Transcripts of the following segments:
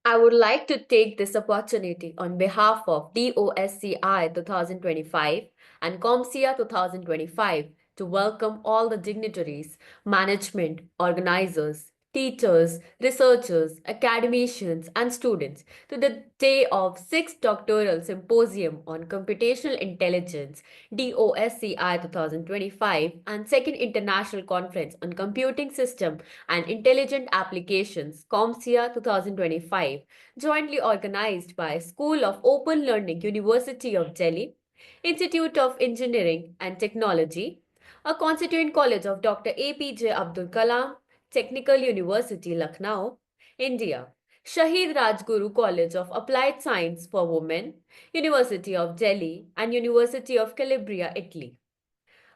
I would like to take this opportunity on behalf of DOSCI 2025 and ComSIA 2025 to welcome all the dignitaries, management, organizers, teachers, researchers, academicians, and students to the day of 6th Doctoral Symposium on Computational Intelligence DOSCI 2025 and 2nd International Conference on Computing System and Intelligent Applications ComSIA 2025, jointly organized by School of Open Learning, University of Delhi, Institute of Engineering and Technology, a constituent college of Dr. APJ Abdul Kalam, Technical University, Lucknow, India. Shahid Rajguru College of Applied Science for Women, University of Delhi, and University of Calabria, Italy.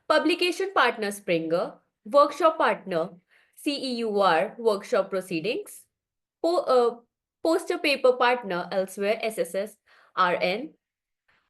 Publication partner Springer, workshop partner CEUR workshop proceedings, poster paper partner elsewhere SSS RN.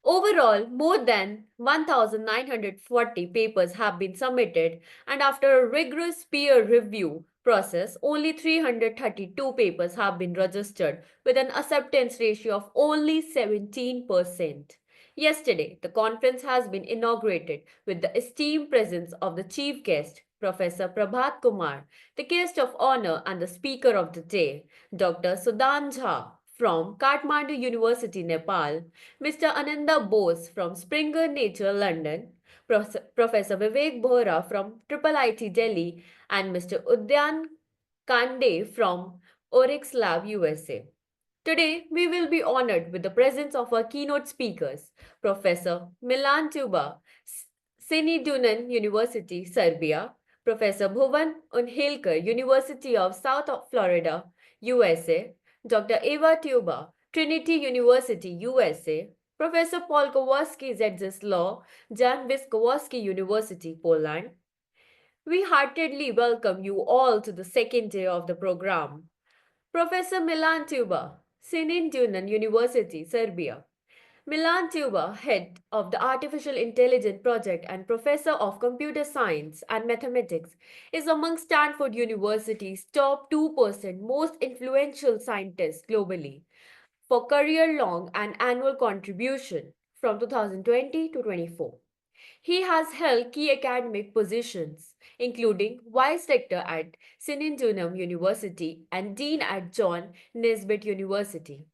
Overall, more than 1,940 papers have been submitted, and after a rigorous peer review process, only 332 papers have been registered with an acceptance ratio of only 17%. Yesterday, the conference has been inaugurated with the esteemed presence of the chief guest, Professor Prabhat Kumar, the guest of honor and the speaker of the day, Dr. Sudan Jha from Kathmandu University, Nepal, Mr. Ananda Bose from Springer Nature, London, Professor Vivek Bohra from IIIT Delhi, and Mr. Udyan Kande from Oryx Lab, USA. Today, we will be honored with the presence of our keynote speakers, Professor Milan Tuba, Sini Dunan University, Serbia, Professor Bhuvan Unhelkar, University of South Florida, USA, Dr. Eva Tuba, Trinity University, USA, Professor Paul Kowalski, ZZS Law, Jan Wiskowski University, Poland. We heartily welcome you all to the second day of the program. Professor Milan Tuba, Sinin Dunan University, Serbia. Milan Tuba, head of the Artificial Intelligence Project and professor of computer science and mathematics, is among Stanford University's top 2% most influential scientists globally for career-long and annual contribution from 2020 to 24. He has held key academic positions, including Vice Rector at Sinindunam University and Dean at John Nesbitt University.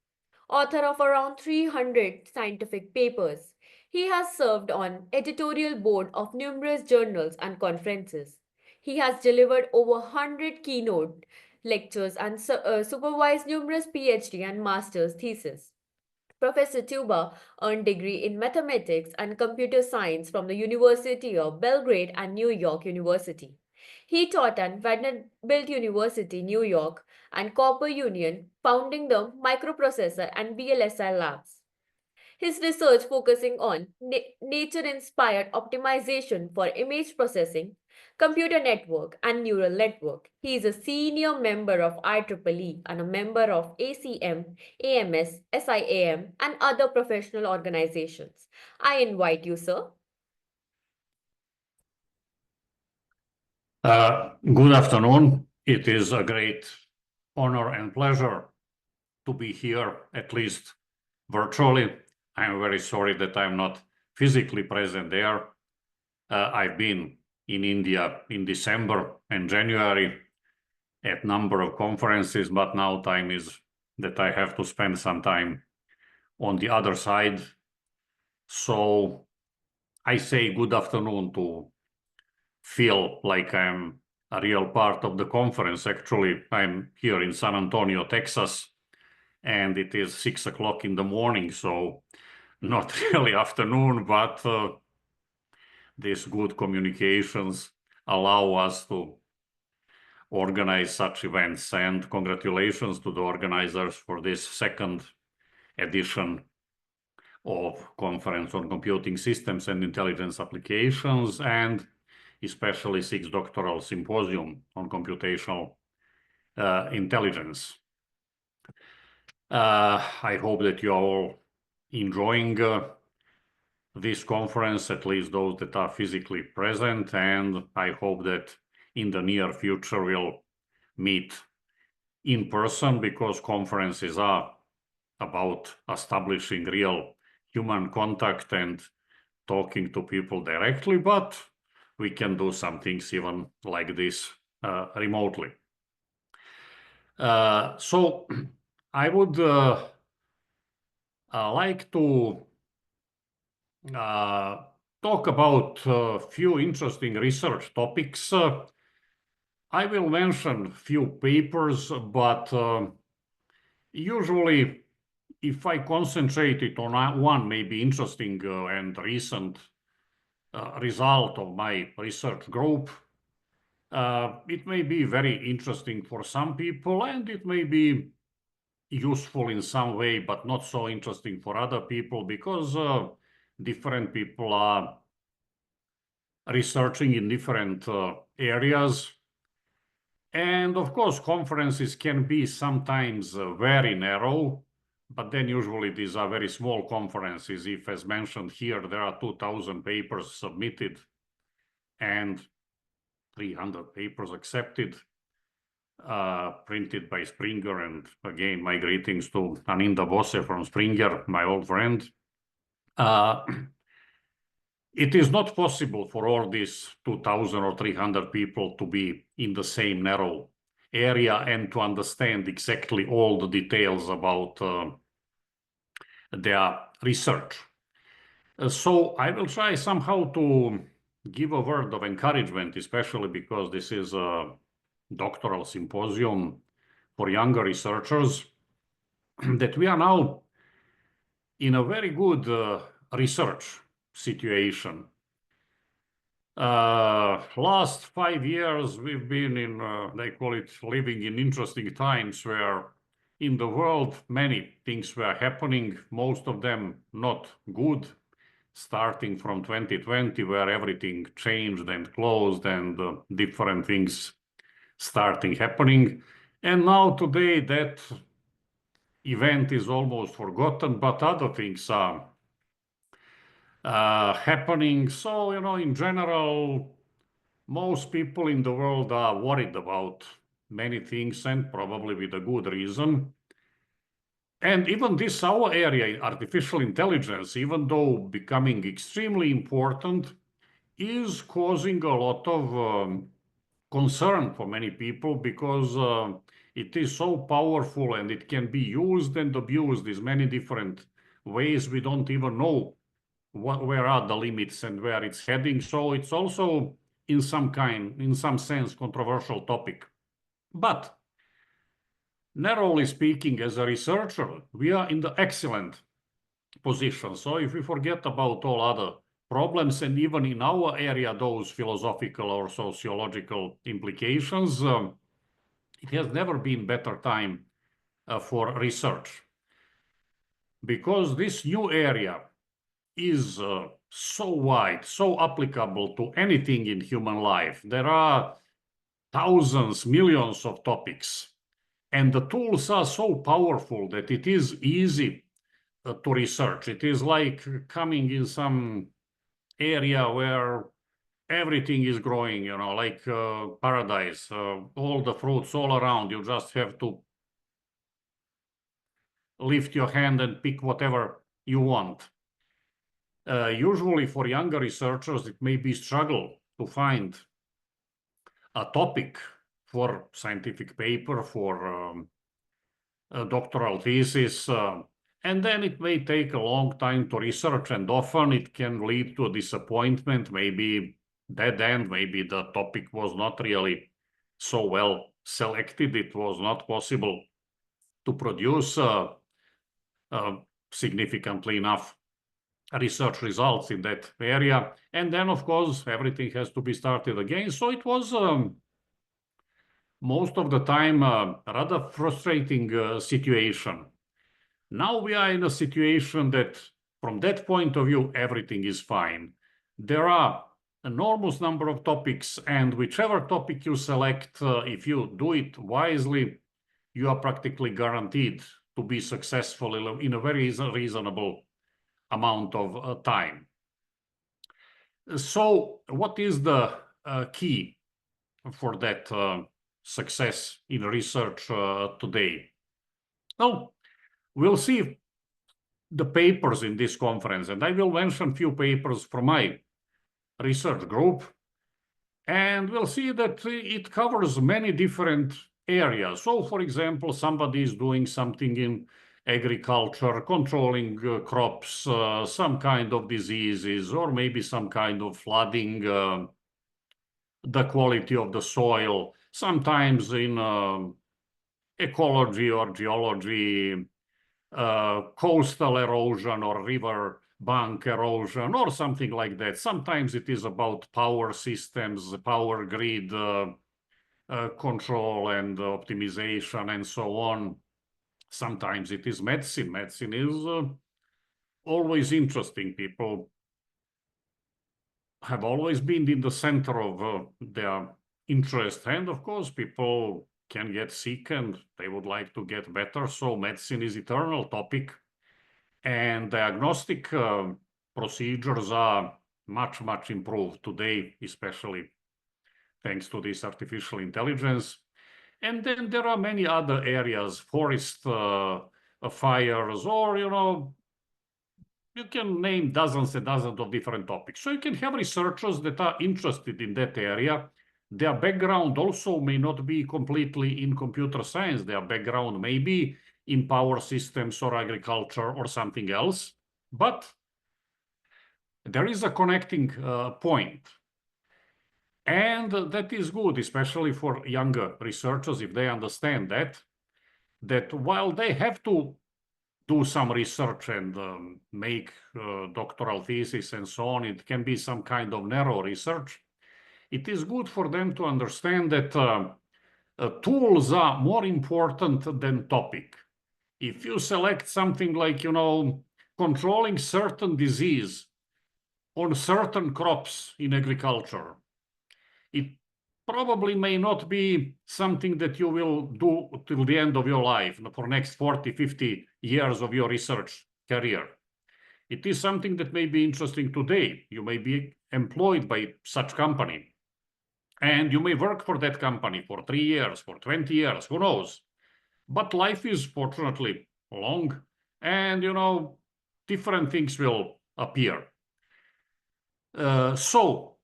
Author of around 300 scientific papers, he has served on editorial board of numerous journals and conferences. He has delivered over 100 keynote lectures and supervised numerous PhD and master's theses. Professor Tuba earned degree in mathematics and computer science from the University of Belgrade and New York University. He taught at Vanderbilt University, New York, and Cooper Union, founding the microprocessor and VLSI labs. His research focusing on nature-inspired optimization for image processing, computer network, and neural network. He is a senior member of IEEE and a member of ACM, AMS, SIAM, and other professional organizations. I invite you, sir. Good afternoon. It is a great honor and pleasure to be here, at least virtually. I'm very sorry that I'm not physically present there. I've been in India in December and January at number of conferences, but now time is that I have to spend some time on the other side. So I say good afternoon to feel like I'm a real part of the conference. Actually, I'm here in San Antonio, Texas, and it is 6 o'clock in the morning, so not really afternoon, but these good communications allow us to organize such events. And congratulations to the organizers for this second edition of Conference on Computing Systems and Intelligence Applications, and especially 6th Doctoral Symposium on Computational Intelligence. I hope that you are all enjoying this conference, at least those that are physically present, and I hope that in the near future we'll meet in person because conferences are about establishing real human contact and talking to people directly, but we can do some things even like this remotely. So I would like to talk about a few interesting research topics. I will mention few papers, but usually if I concentrate it on one maybe interesting and recent result of my research group, it may be very interesting for some people and it may be useful in some way, but not so interesting for other people because different people are researching in different areas. And of course, conferences can be sometimes very narrow, but then usually these are very small conferences. If, as mentioned here, there are 2,000 papers submitted and 300 papers accepted, printed by Springer. And again, my greetings to Aninda Bosse from Springer, my old friend. It is not possible for all these 2,000 or 300 people to be in the same narrow area and to understand exactly all the details about their research. So I will try somehow to give a word of encouragement, especially because this is a doctoral symposium for younger researchers, that we are now in a very good research situation. Last 5 years, we've been in, they call it living in interesting times where in the world, many things were happening, most of them not good, starting from 2020, where everything changed and closed and different things starting happening. And now today that event is almost forgotten, but other things are happening. So, in general, most people in the world are worried about many things and probably with a good reason. And even this, our area, artificial intelligence, even though becoming extremely important, is causing a lot of concern for many people because it is so powerful and it can be used and abused in many different ways. We don't even know where are the limits and where it's heading. So it's also in some sense, controversial topic. But narrowly speaking, as a researcher, we are in the excellent position. So if we forget about all other problems and even in our area, those philosophical or sociological implications, it has never been better time for research. Because this new area is so wide, so applicable to anything in human life. There are thousands, millions of topics. And the tools are so powerful that it is easy to research. It is like coming in some area where everything is growing, like paradise, all the fruits all around. You just have to lift your hand and pick whatever you want. Usually for younger researchers, it may be struggle to find a topic for scientific paper, for a doctoral thesis, and then it may take a long time to research, and often it can lead to a disappointment, maybe dead end, maybe the topic was not really so well selected, it was not possible to produce significantly enough research results in that area. And then, of course, everything has to be started again. So it was most of the time a rather frustrating situation. Now we are in a situation that from that point of view, everything is fine. There are enormous number of topics, and whichever topic you select, if you do it wisely, you are practically guaranteed to be successful in a very reasonable amount of time. So what is the key for that success in research today. Now, we'll see the papers in this conference, and I will mention a few papers from my research group, and we'll see that it covers many different areas. So, for example, somebody is doing something in agriculture, controlling crops, some kind of diseases, or maybe some kind of flooding, the quality of the soil, sometimes in ecology or geology, coastal erosion or river bank erosion or something like that. Sometimes it is about power systems, power grid control and optimization and so on. Sometimes it is medicine. Medicine is always interesting. People have always been in the center of their interest. And of course, people can get sick and they would like to get better. So medicine is eternal topic. And diagnostic procedures are much, much improved today, especially thanks to this artificial intelligence. And then there are many other areas, forest fires, or, you can name dozens and dozens of different topics. So you can have researchers that are interested in that area. Their background also may not be completely in computer science. Their background may be in power systems or agriculture or something else. But there is a connecting point. And that is good, especially for younger researchers, if they understand that while they have to do some research and make doctoral thesis and so on, it can be some kind of narrow research. It is good for them to understand that tools are more important than topic. If you select something like, controlling certain disease on certain crops in agriculture, it probably may not be something that you will do till the end of your life, for next 40, 50 years of your research career. It is something that may be interesting today. You may be employed by such company, and you may work for that company for 3 years, for 20 years, who knows? But life is fortunately long, and, different things will appear. So,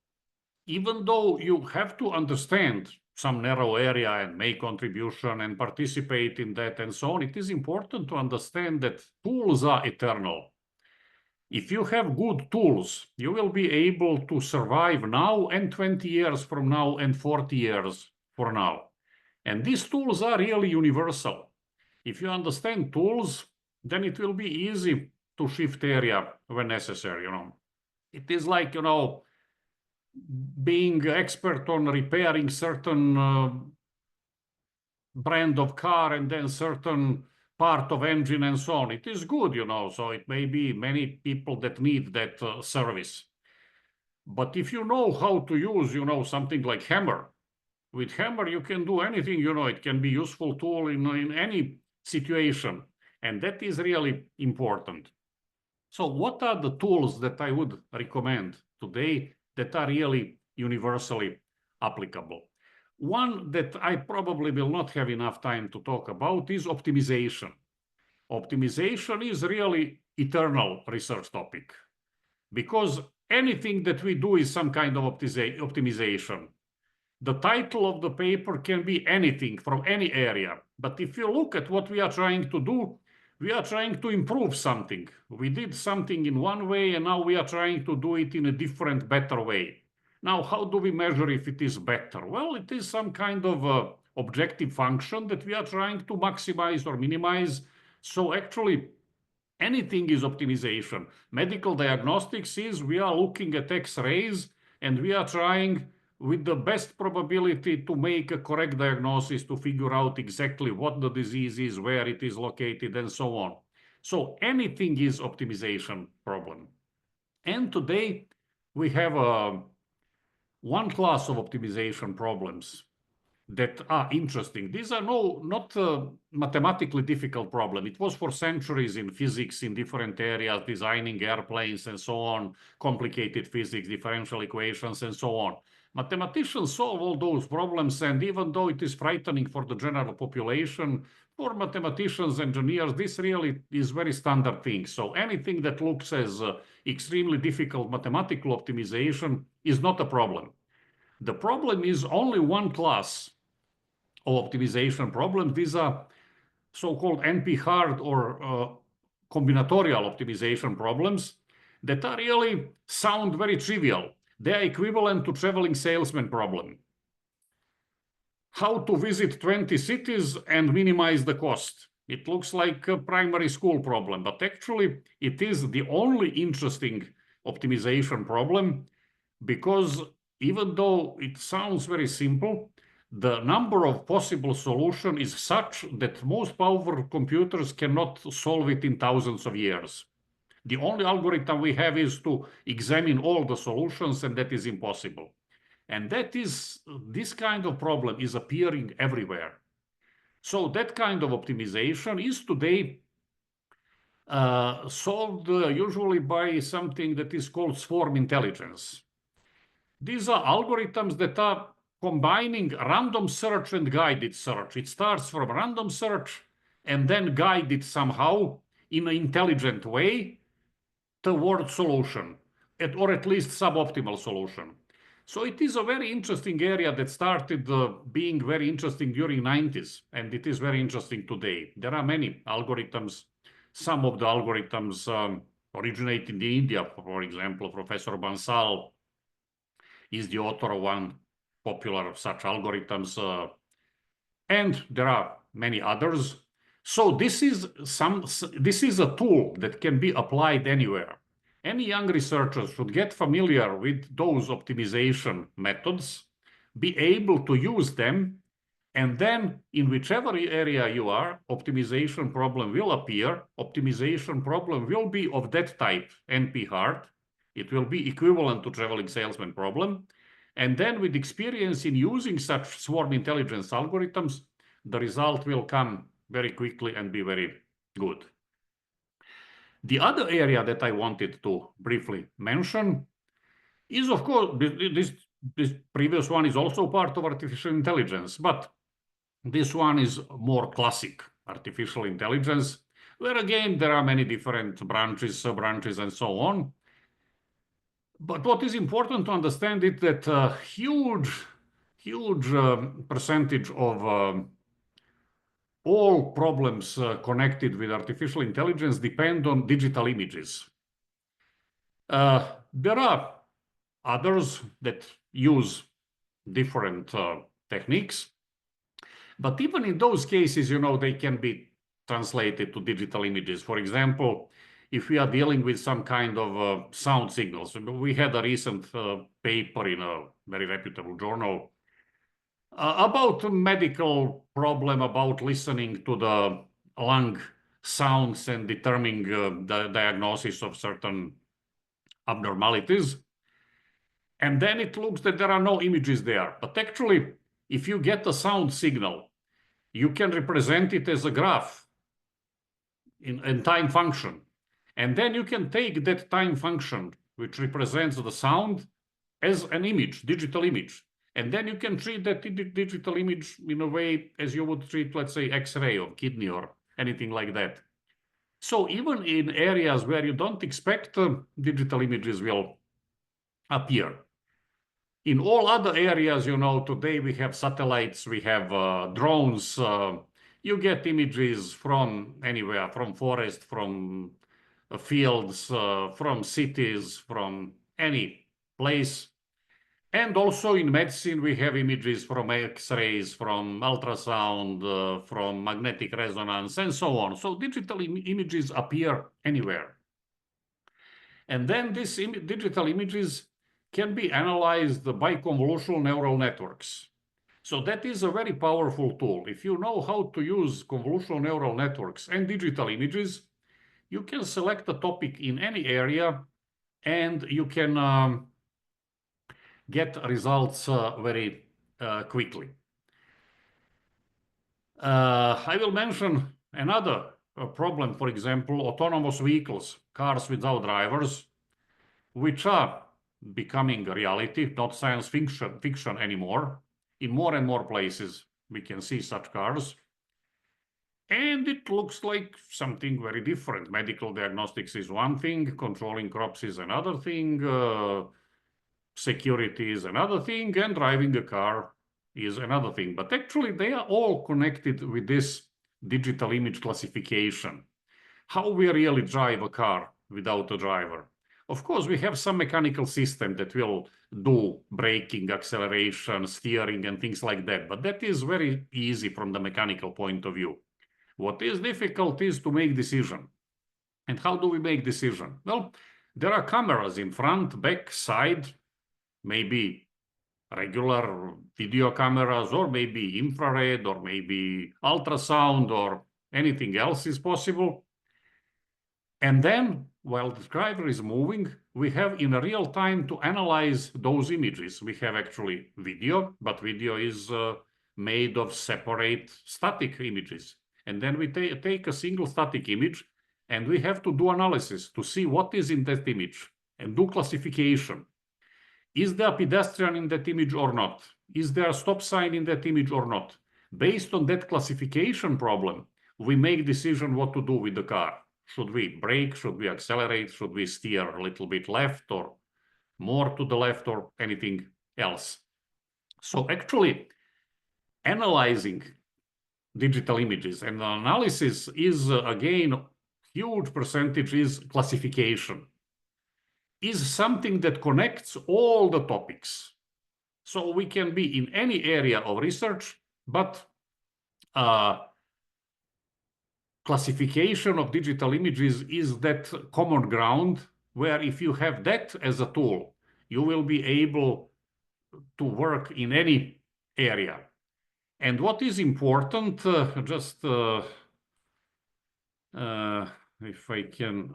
even though you have to understand some narrow area and make contribution and participate in that and so on, it is important to understand that tools are eternal. If you have good tools, you will be able to survive now and 20 years from now and 40 years from now. And these tools are really universal. If you understand tools, then it will be easy to shift area when necessary, It is like, being expert on repairing certain brand of car and then certain part of engine and so on. It is good, so it may be many people that need that service. But if you know how to use, something like hammer, with hammer you can do anything, it can be useful tool in any situation. And that is really important. So what are the tools that I would recommend today that are really universally applicable? One that I probably will not have enough time to talk about is optimization. Optimization is really eternal research topic, because anything that we do is some kind of optimization. The title of the paper can be anything from any area, but if you look at what we are trying to do, we are trying to improve something. We did something in one way, and now we are trying to do it in a different, better way. Now, how do we measure if it is better? Well, it is some kind of objective function that we are trying to maximize or minimize. So actually, anything is optimization. Medical diagnostics is we are looking at X-rays and we are trying with the best probability to make a correct diagnosis, to figure out exactly what the disease is, where it is located, and so on. So anything is optimization problem. And today we have one class of optimization problems that are interesting. These are not mathematically difficult problem. It was for centuries in physics in different areas, designing airplanes and so on, complicated physics, differential equations and so on. Mathematicians solve all those problems, and even though it is frightening for the general population, for mathematicians, engineers, this really is very standard thing. So anything that looks as extremely difficult mathematical optimization is not a problem. The problem is only one class of optimization problems. These are so-called NP-hard or combinatorial optimization problems that are really sound very trivial. They are equivalent to traveling salesman problem. How to visit 20 cities and minimize the cost. It looks like a primary school problem, but actually it is the only interesting optimization problem, because even though it sounds very simple, the number of possible solutions is such that most powerful computers cannot solve it in thousands of years. The only algorithm we have is to examine all the solutions, and that is impossible. And this kind of problem is appearing everywhere. So that kind of optimization is today solved usually by something that is called swarm intelligence. These are algorithms that are combining random search and guided search. It starts from random search and then guided somehow in an intelligent way toward solution, or at least suboptimal solution. So it is a very interesting area that started being very interesting during 90s, and it is very interesting today. There are many algorithms. Some of the algorithms originate in India. For example, Professor Bansal is the author of one popular of such algorithms, and there are many others. So this is a tool that can be applied anywhere. Any young researchers should get familiar with those optimization methods, be able to use them, and then in whichever area you are, optimization problem will appear. Optimization problem will be of that type, NP-hard. It will be equivalent to traveling salesman problem. And then with experience in using such swarm intelligence algorithms, the result will come very quickly and be very good. The other area that I wanted to briefly mention is, of course, this previous one is also part of artificial intelligence, but this one is more classic artificial intelligence, where again, there are many different branches, sub-branches, and so on. But what is important to understand is that a huge percentage of all problems connected with artificial intelligence depend on digital images. There are others that use different techniques, but even in those cases, they can be translated to digital images. For example, if we are dealing with some kind of sound signals, we had a recent paper in a very reputable journal about a medical problem about listening to the lung sounds and determining the diagnosis of certain abnormalities. And then it looks that there are no images there. But actually, if you get a sound signal, you can represent it as a graph in time function. And then you can take that time function, which represents the sound, as an image, digital image. And then you can treat that digital image in a way as you would treat, let's say, X-ray of kidney or anything like that. So even in areas where you don't expect digital images will appear. In all other areas, today we have satellites, we have drones. You get images from anywhere, from forest, from fields, from cities, from any place. And also in medicine, we have images from X-rays, from ultrasound, from magnetic resonance, and so on. So digital images appear anywhere. And then these digital images can be analyzed by convolutional neural networks. So that is a very powerful tool. If you know how to use convolutional neural networks and digital images, you can select a topic in any area, and you can get results very quickly. I will mention another problem, for example, autonomous vehicles, cars without drivers, which are becoming a reality, not science fiction anymore. In more and more places, we can see such cars. And it looks like something very different. Medical diagnostics is one thing, controlling crops is another thing, security is another thing, and driving a car is another thing. But actually, they are all connected with this digital image classification. How we really drive a car without a driver. Of course, we have some mechanical system that will do braking, acceleration, steering, and things like that. But that is very easy from the mechanical point of view. What is difficult is to make decision. And how do we make decision? Well, there are cameras in front, back, side, maybe regular video cameras, or maybe infrared, or maybe ultrasound, or anything else is possible. And then, while the driver is moving, we have in real time to analyze those images. We have actually video, but video is made of separate static images. And then we take a single static image, and we have to do analysis to see what is in that image and do classification. Is there a pedestrian in that image or not? Is there a stop sign in that image or not? Based on that classification problem, we make decision what to do with the car. Should we brake? Should we accelerate? Should we steer a little bit left or more to the left or anything else? So actually, analyzing digital images and analysis is, again, huge percentage is classification. Is something that connects all the topics. So we can be in any area of research, but classification of digital images is that common ground where if you have that as a tool, you will be able to work in any area. And what is important, if I can,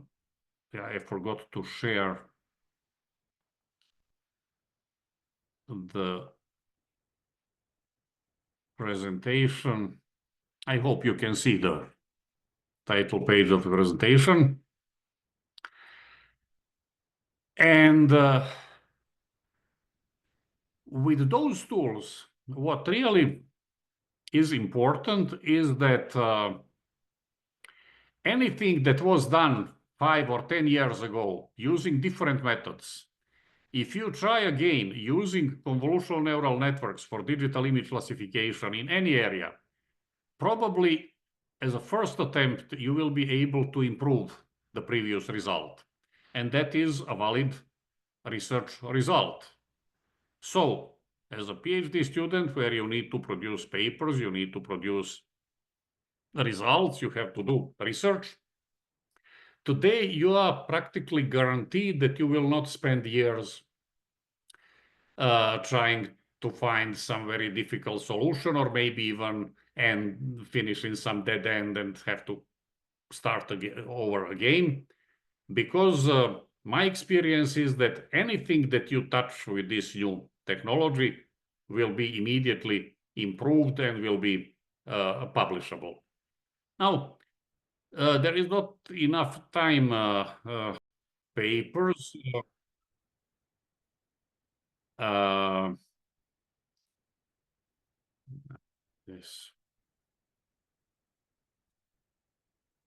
yeah, I forgot to share the presentation. I hope you can see the title page of the presentation. And with those tools, what really is important is that anything that was done 5 or 10 years ago using different methods, if you try again using convolutional neural networks for digital image classification in any area, probably as a first attempt, you will be able to improve the previous result. And that is a valid research result. So, as a PhD student where you need to produce papers, you need to produce results, you have to do research. Today, you are practically guaranteed that you will not spend years trying to find some very difficult solution, or maybe even and finish in some dead end and have to start over again. Because my experience is that anything that you touch with this new technology will be immediately improved and will be publishable. Now, there is not enough time papers. Yes.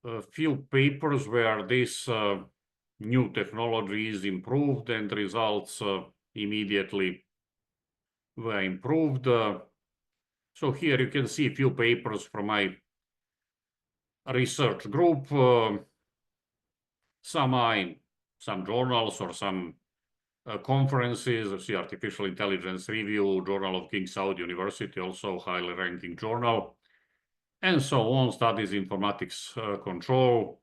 A few papers where this new technology is improved and results immediately were improved. So here you can see a few papers from my research group. Some are in some journals or some conferences. See Artificial Intelligence Review, Journal of King Saud University, also highly ranking journal, and so on, Studies Informatics Control,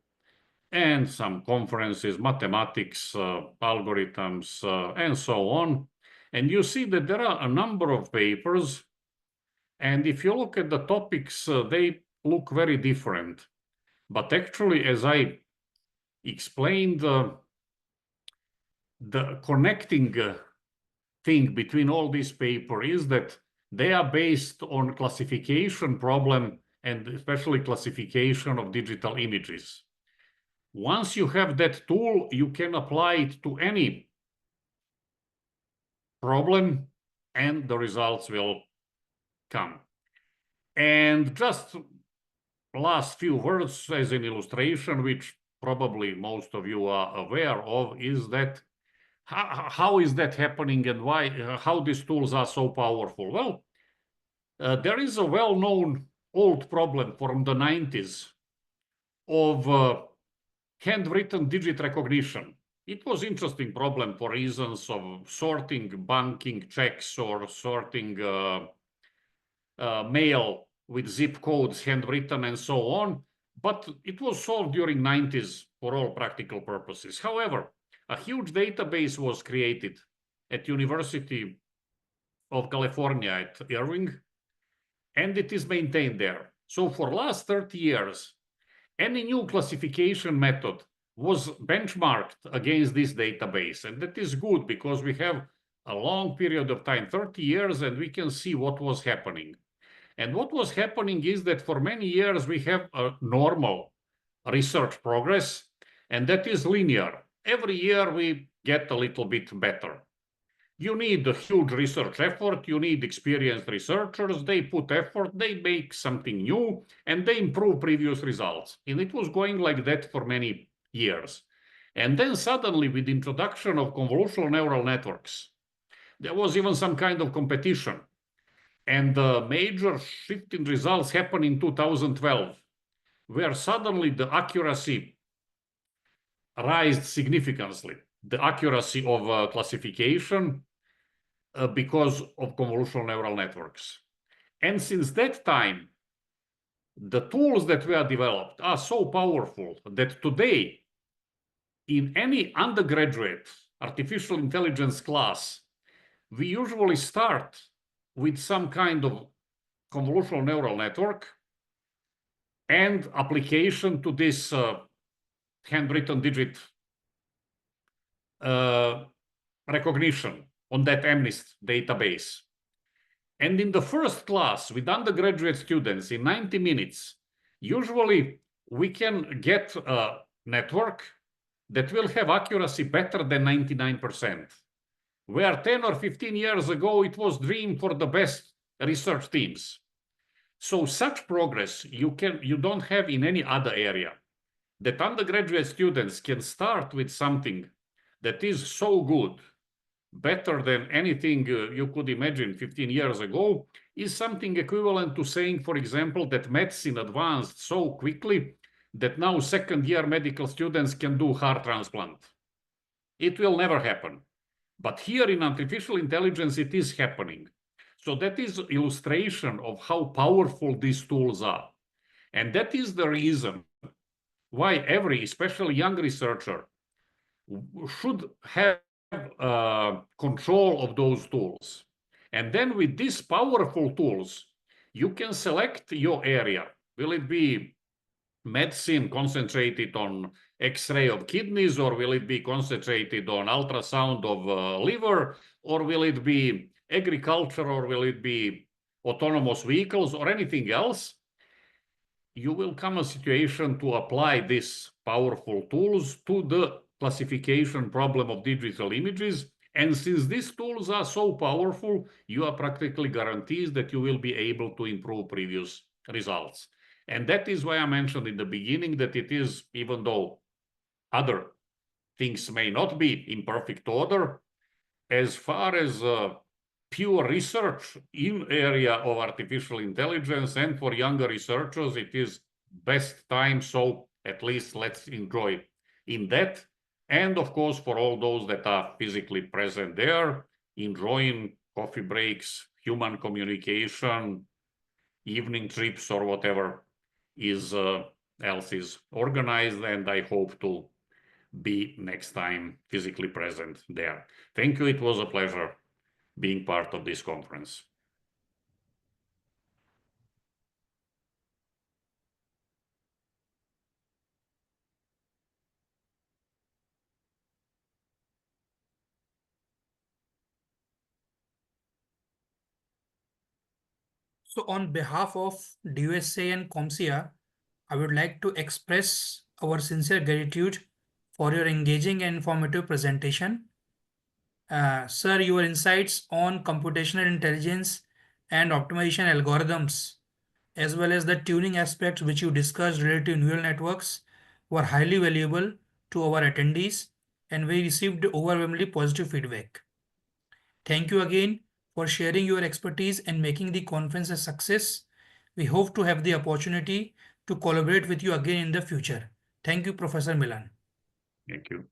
and some conferences, mathematics, algorithms, and so on. And you see that there are a number of papers, and if you look at the topics, they look very different. But actually, as I explained, the connecting thing between all these papers is that they are based on classification problem, and especially classification of digital images. Once you have that tool, you can apply it to any problem, and the results will come. And just last few words as an illustration, which probably most of you are aware of, is that how is that happening and why, how these tools are so powerful? Well, there is a well-known old problem from the 90s of handwritten digit recognition. It was interesting problem for reasons of sorting banking checks or sorting mail with zip codes, handwritten and so on. But it was solved during 90s for all practical purposes. However, a huge database was created at University of California at Irving, and it is maintained there. So for last 30 years, any new classification method was benchmarked against this database. And that is good because we have a long period of time, 30 years, and we can see what was happening. And what was happening is that for many years, we have a normal research progress, and that is linear. Every year, we get a little bit better. You need a huge research effort, you need experienced researchers, they put effort, they make something new, and they improve previous results. And it was going like that for many years. And then suddenly, with the introduction of convolutional neural networks, there was even some kind of competition. And the major shift in results happened in 2012, where suddenly the accuracy rised significantly, the accuracy of classification because of convolutional neural networks. And since that time, the tools that were developed are so powerful that today, in any undergraduate artificial intelligence class, we usually start with some kind of convolutional neural network and application to this handwritten digit recognition on that MNIST database. And in the first class with undergraduate students in 90 minutes, usually we can get a network that will have accuracy better than 99%, where 10 or 15 years ago, it was dream for the best research teams. So such progress you don't have in any other area. That undergraduate students can start with something that is so good, better than anything you could imagine 15 years ago, is something equivalent to saying, for example, that medicine advanced so quickly that now second-year medical students can do heart transplant. It will never happen. But here in artificial intelligence, it is happening. So that is illustration of how powerful these tools are. And that is the reason why every, especially young researcher, should have control of those tools. And then with these powerful tools, you can select your area. Will it be medicine concentrated on X-ray of kidneys, or will it be concentrated on ultrasound of liver, or will it be agriculture, or will it be autonomous vehicles, or anything else? You will come a situation to apply these powerful tools to the classification problem of digital images. And since these tools are so powerful, you are practically guaranteed that you will be able to improve previous results. And that is why I mentioned in the beginning that it is, even though other things may not be in perfect order, as far as pure research in area of artificial intelligence and for younger researchers, it is best time. So at least let's enjoy in that. And of course, for all those that are physically present there, enjoying coffee breaks, human communication, evening trips, or whatever else is organized. And I hope to be next time physically present there. Thank you. It was a pleasure being part of this conference. So on behalf of DOSCI and ComSIA, I would like to express our sincere gratitude for your engaging and informative presentation. Sir, your insights on computational intelligence and optimization algorithms, as well as the tuning aspects which you discussed related to neural networks, were highly valuable to our attendees, and we received overwhelmingly positive feedback. Thank you again for sharing your expertise and making the conference a success. We hope to have the opportunity to collaborate with you again in the future. Thank you, Professor Milan. Thank you.